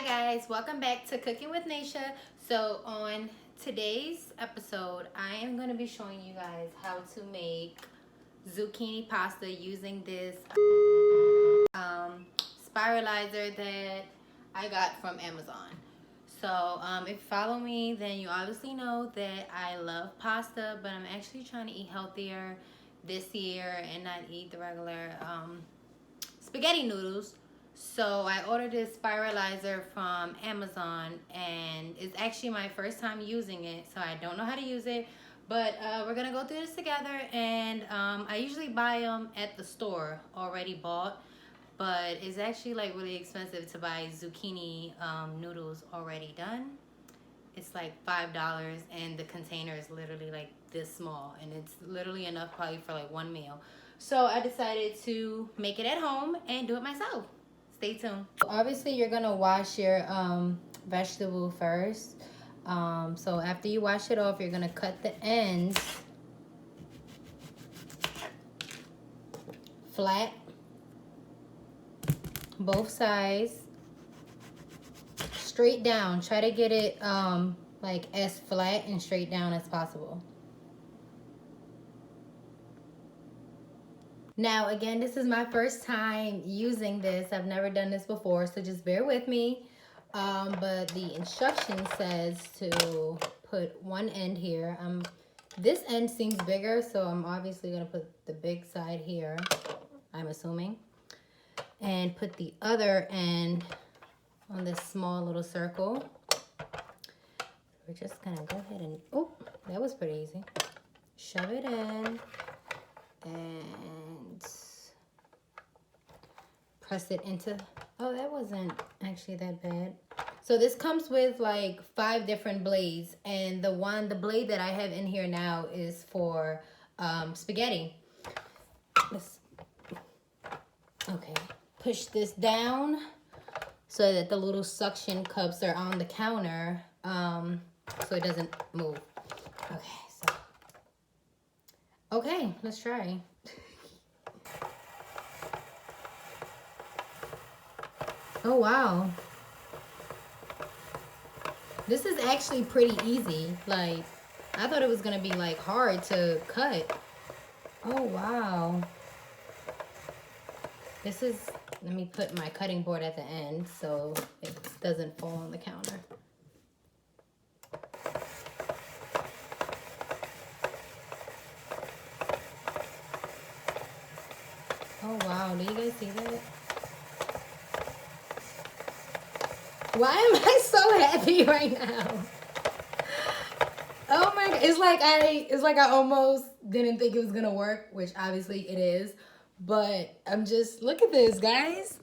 Hi guys, welcome back to Cooking with Naisha. So on today's episode, I am going to be showing you guys how to make zucchini pasta using this spiralizer that I got from Amazon. So if you follow me, then you obviously know that I love pasta, but I'm actually trying to eat healthier this year and not eat the regular spaghetti noodles. So I ordered this spiralizer from Amazon, and it's actually my first time using it, so I don't know how to use it, but we're gonna go through this together. And I usually buy them at the store already bought, but it's actually like really expensive to buy zucchini noodles already done. It's like $5, and the container is literally like this small, and it's literally enough probably for like one meal. So I decided to make it at home and do it myself. Stay tuned. Obviously, you're gonna wash your vegetable first. So after you wash it off, you're gonna cut the ends flat, both sides, straight down. Try to get it like as flat and straight down as possible. Now, again, this is my first time using this. I've never done this before, so just bear with me. But the instruction says to put one end here. This end seems bigger, so I'm obviously going to put the big side here, I'm assuming. And put the other end on this small little circle. We're just going to go ahead and, oh, that was pretty easy. Shove it in. And press it into, oh, that wasn't actually that bad. So this comes with like 5 different blades, and the blade that I have in here now is for spaghetti. Okay, push this down so that the little suction cups are on the counter, so it doesn't move. Okay, let's try. Oh, wow. This is actually pretty easy. Like, I thought it was going to be, like, hard to cut. Oh, wow. This is, let me put my cutting board at the end so it doesn't fall on the counter. Oh, wow. Do you guys see that? Why am I so happy right now? Oh my God. It's like I almost didn't think it was going to work, which obviously it is. But I'm just, look at this, guys.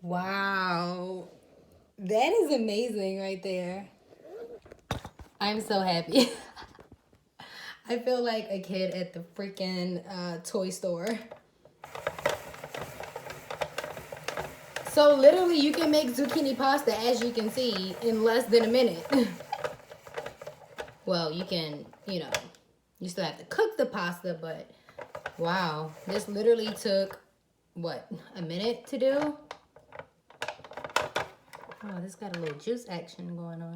Wow. That is amazing right there. I'm so happy. I feel like a kid at the freaking toy store. So literally you can make zucchini pasta, as you can see, in less than a minute. Well, you can, you know, you still have to cook the pasta, but wow. This literally took, what, a minute to do? Oh, this got a little juice action going on.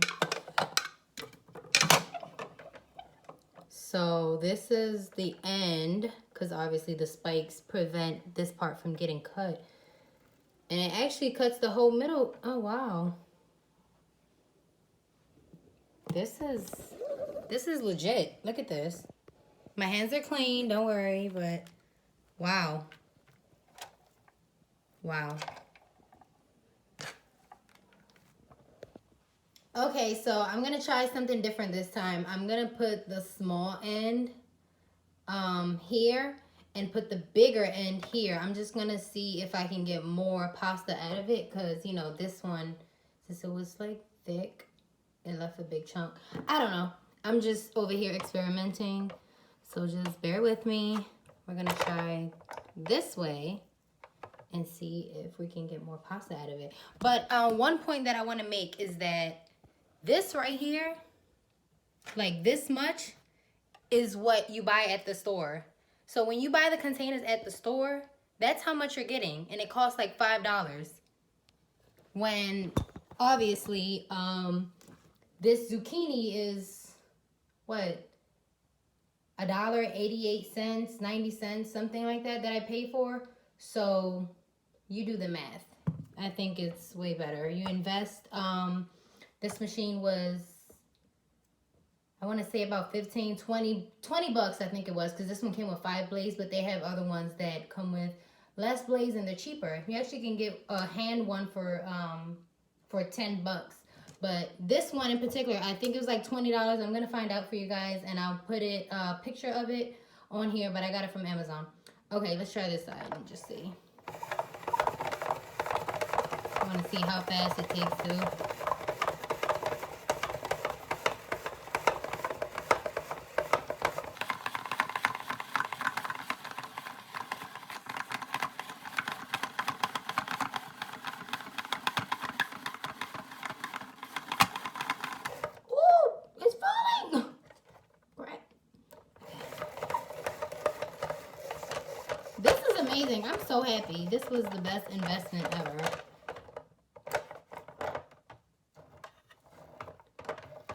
So this is the end, because obviously the spikes prevent this part from getting cut. And it actually cuts the whole middle. Oh, wow. This is legit. Look at this. My hands are clean, don't worry, but wow. Wow. Okay, so I'm going to try something different this time. I'm going to put the small end here and put the bigger end here. I'm just going to see if I can get more pasta out of it, because, you know, this one, since it was like thick, it left a big chunk. I don't know. I'm just over here experimenting, so just bear with me. We're going to try this way and see if we can get more pasta out of it. But one point that I want to make is that this right here, like this much, is what you buy at the store. So when you buy the containers at the store, that's how much you're getting, and it costs like $5. when obviously this zucchini is what, $1.88, 90 cents, something like that I paid for. So you do the math. I think it's way better. You invest. This machine was, I want to say about 15, 20 bucks, I think it was, because this one came with 5 blades, but they have other ones that come with less blades and they're cheaper. You actually can get a hand one for 10 bucks. But this one in particular, I think it was like $20. I'm going to find out for you guys, and I'll put a picture of it on here, but I got it from Amazon. Okay, let's try this side and just see. I want to see how fast it takes too. This is amazing. I'm so happy. This was the best investment ever.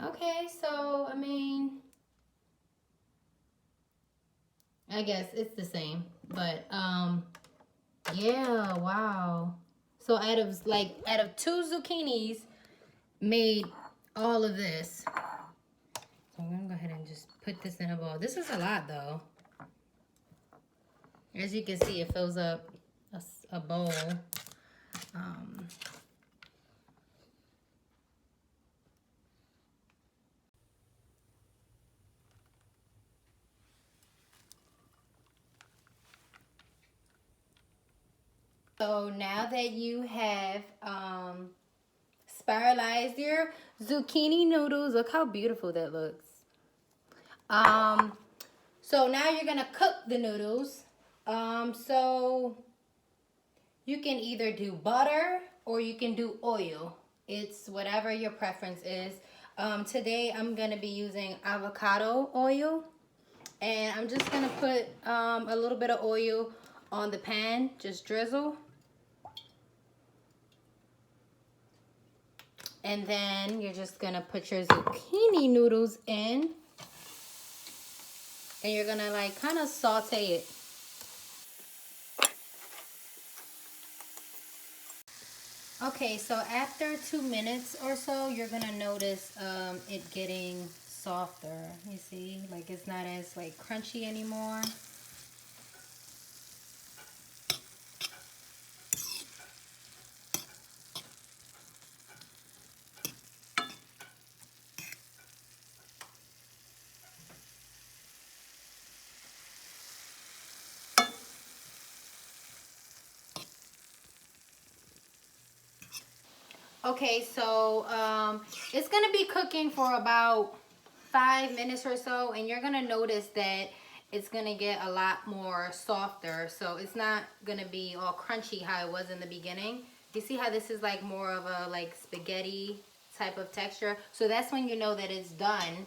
Okay, so, I mean, I guess it's the same. But, yeah, wow. So out of 2 zucchinis, made all of this. So I'm going to go ahead and just put this in a bowl. This is a lot, though. As you can see, it fills up a bowl. So now that you have spiralized your zucchini noodles, look how beautiful that looks. So now you're gonna cook the noodles. So you can either do butter or you can do oil. It's whatever your preference is. Today I'm gonna be using avocado oil, and I'm just gonna put a little bit of oil on the pan, just drizzle. And then you're just gonna put your zucchini noodles in, and you're gonna like kind of saute it. Okay, so after 2 minutes or so, you're gonna notice it getting softer. You see, like it's not as like crunchy anymore. Okay, so it's gonna be cooking for about 5 minutes or so, and you're gonna notice that it's gonna get a lot more softer. So it's not gonna be all crunchy how it was in the beginning. You see how this is like more of a like spaghetti type of texture? So that's when you know that it's done.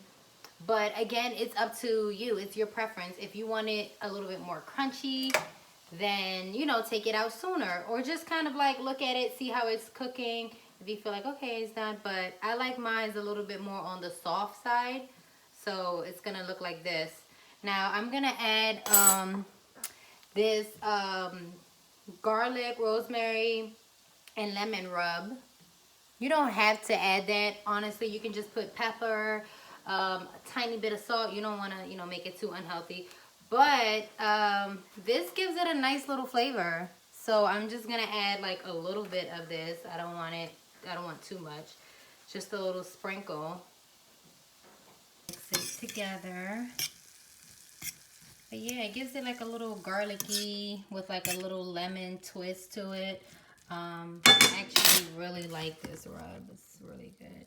But again, it's up to you. It's your preference. If you want it a little bit more crunchy, then, you know, take it out sooner. Or just kind of like look at it, see how it's cooking. If you feel like, okay, it's done. But I like mine a little bit more on the soft side. So it's going to look like this. Now, I'm going to add this garlic, rosemary, and lemon rub. You don't have to add that. Honestly, you can just put pepper, a tiny bit of salt. You don't want to, you know, make it too unhealthy. But this gives it a nice little flavor. So I'm just going to add like a little bit of this. I don't want too much. Just a little sprinkle. Mix it together. But yeah, it gives it like a little garlicky with like a little lemon twist to it. I actually really like this rub. It's really good.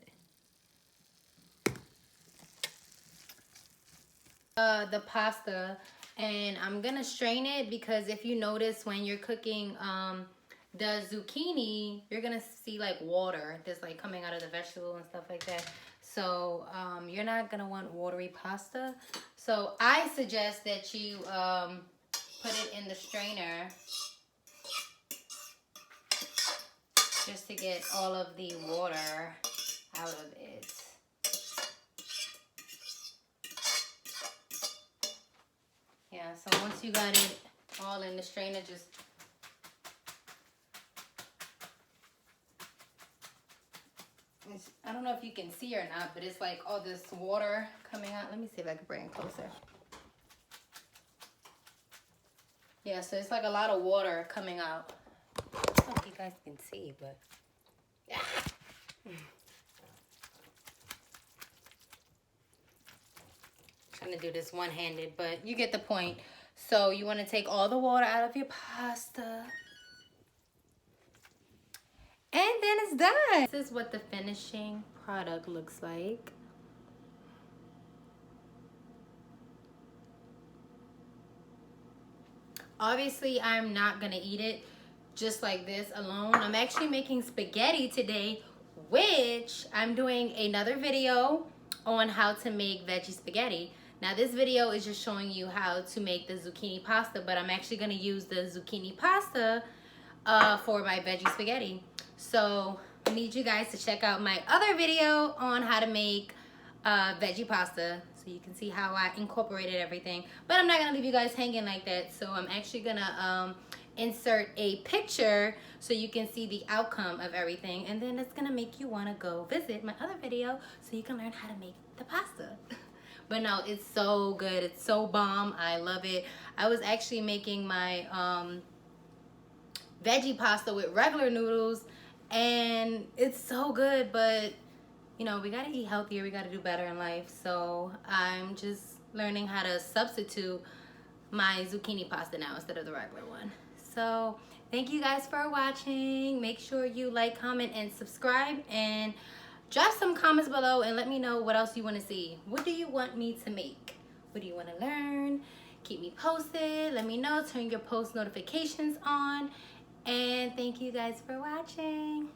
The pasta, and I'm gonna strain it because if you notice when you're cooking the zucchini, you're gonna see like water that's like coming out of the vegetable and stuff like that. So you're not gonna want watery pasta. So I suggest that you put it in the strainer. just to get all of the water out of it. Yeah, so once you got it all in the strainer, just I don't know if you can see or not, but it's like all this water coming out. Let me see if I can bring it closer. Yeah, so it's like a lot of water coming out. I don't know if you guys can see, but trying to do this one-handed, but you get the point. So you want to take all the water out of your pasta. And then it's done. This is what the finishing product looks like. Obviously, I'm not gonna eat it just like this alone. I'm actually making spaghetti today, which I'm doing another video on how to make veggie spaghetti. Now this video is just showing you how to make the zucchini pasta, but I'm actually gonna use the zucchini pasta for my veggie spaghetti. So I need you guys to check out my other video on how to make veggie pasta, so you can see how I incorporated everything. But I'm not gonna leave you guys hanging like that, so I'm actually gonna insert a picture so you can see the outcome of everything, and then it's gonna make you want to go visit my other video so you can learn how to make the pasta. But no, it's so good, it's so bomb, I love it. I was actually making my veggie pasta with regular noodles, and it's so good, but you know, we gotta eat healthier, we gotta do better in life. So I'm just learning how to substitute my zucchini pasta now instead of the regular one. So thank you guys for watching. Make sure you like, comment, and subscribe, and drop some comments below and let me know what else you want to see. What do you want me to make? What do you want to learn? Keep me posted. Let me know. Turn your post notifications on. And thank you guys for watching.